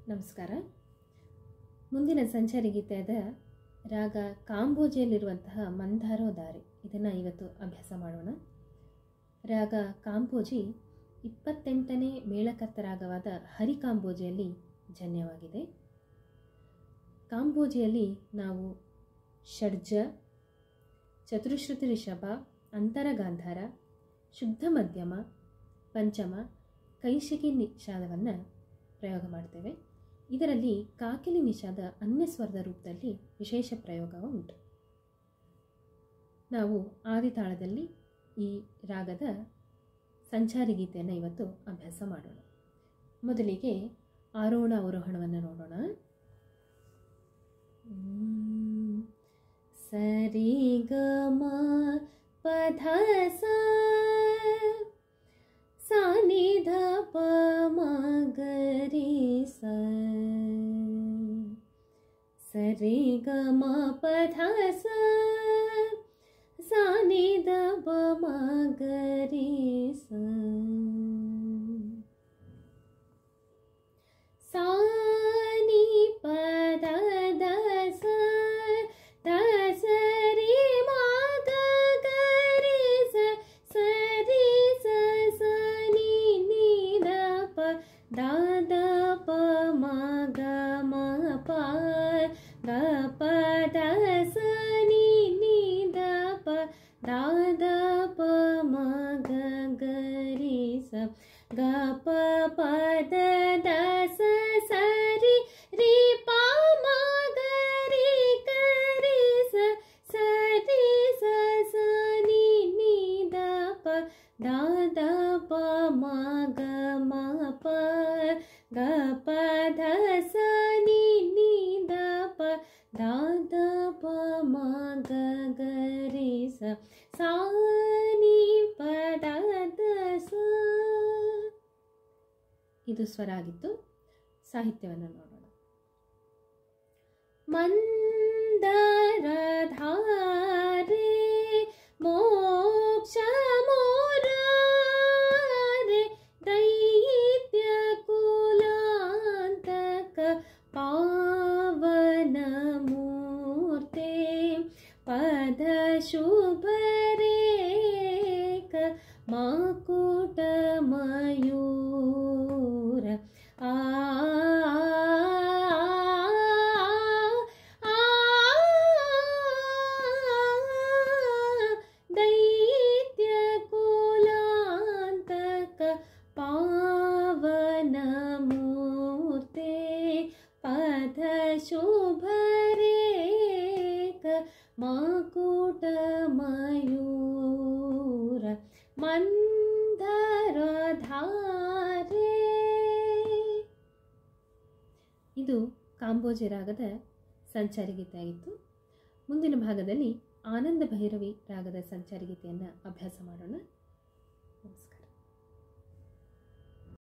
ನಮಸ್ಕಾರ. ಮುಂದಿನ ಸಂಚಾರಿ ಗೀತೆಯಾದ ರಾಗ ಕಾಂಬೋಜಿಯಲ್ಲಿರುವಂತಹ ಮಂದಾರೋದಾರಿ ಇದನ್ನು ಇವತ್ತು ಅಭ್ಯಾಸ ಮಾಡೋಣ. ರಾಗ ಕಾಂಬೋಜಿ 28ನೇ ಮೇಳಕರ್ತ ರಾಗವಾದ ಹರಿಕಾಂಬೋಜಿಯಲ್ಲಿ ಜನ್ಯವಾಗಿದೆ. ಕಾಂಬೋಜಿಯಲ್ಲಿ ನಾವು ಷಡ್ಜ, ಚತುಶ್ರುತಿ ರಿಷಭ, ಅಂತರಗಾಂಧಾರ, ಶುದ್ಧ ಮಧ್ಯಮ, ಪಂಚಮ, ಕೈಶಿಕಿ ನಿಷಾದವನ್ನು ಪ್ರಯೋಗ ಮಾಡ್ತೇವೆ. ಇದರಲ್ಲಿ ಕಾಕಿಲಿ ನಿಷಾದ ಅನ್ಯಸ್ವರದ ರೂಪದಲ್ಲಿ ವಿಶೇಷ ಪ್ರಯೋಗ ಉಂಟು. ನಾವು ಆದಿತಾಳದಲ್ಲಿ ಈ ರಾಗದ ಸಂಚಾರಿ ಗೀತೆಯನ್ನು ಇವತ್ತು ಅಭ್ಯಾಸ ಮಾಡೋಣ. ಮೊದಲಿಗೆ ಆರೋಹಣ ಅವರೋಹಣವನ್ನು ನೋಡೋಣ. ಸರಿ ಗ ಮ ಪಧ ಸ ಸಾನಿ ಧ ಪ ಮ ಗ ರಿ ಸ. ಸರಿ ಗ ಮ ಪಧ ಸ ಸಾನಿ ಧ ಪ ಮ ಗ ರಿ ಸ. ಸಾನಿ ಪದ ದ ಸ ದ ಸ ರಿ ಮ ಗ ಗ ರಿ ಸ. ಸರಿ ಸ ಸ ನಿ ನಿ ದ ಪ ದ ದ ಪ ಮ ಗ ಮ ಪ ಗ ಪ ದ ಸ ನಿ ನಿ ದ ಪ ದ ದ ಪ ಮ ಗ ಗ ರಿ ಸ. ಗ ಪ ಪ ದ ದ ಸ ಸರಿ ರಿ ಪ ಮ ಗ ರಿ ಗ ರಿ ಸ. ಸರಿ ಸ ಸ ನಿ ನಿ ದ ಪ ದ ದ ಪ ಮ ಗ ಮ ಪ ಗ ಪ ಧ ಸ ನಿ ನಿ ದ ಪ ದ ದ ಪ ಮ ಗ ಗ ರಿ ಸ. ಸಾ ನಿ ಪ ದ ದ ಸ. ಇದು ಸ್ವರ ಆಗಿತ್ತು. ಸಾಹಿತ್ಯವನ್ನು ನೋಡೋಣ. ಮಂದರಧಾರೆ ಮೋಕ್ಷ ಮೋರಾರೆ ದೈತ್ಯ ಕುಲಾಂತಕ ಪಾವನ ಮೂರ್ತೆ ಪದ ಶುಭ ರೇಖ ಮಕುಟ ಮಯೂರ. ಆ ದೈತ್ಯ ಕುಲಾಂತಕ ಪಾವನ ಮೂರ್ತೆ ಪದ ಶುಭ ರೇಖ ಮಕುಟ ಮಯೂರ. ಮಂದರಧಾರೆ. ಇದು ಕಾಂಬೋಜಿ ರಾಗದ ಸಂಚಾರಿ ಗೀತೆಯಾಗಿತ್ತು. ಮುಂದಿನ ಭಾಗದಲ್ಲಿ ಆನಂದ ಭೈರವಿ ರಾಗದ ಸಂಚಾರಿ ಗೀತೆಯನ್ನು ಅಭ್ಯಾಸ ಮಾಡೋಣ. ನಮಸ್ಕಾರ.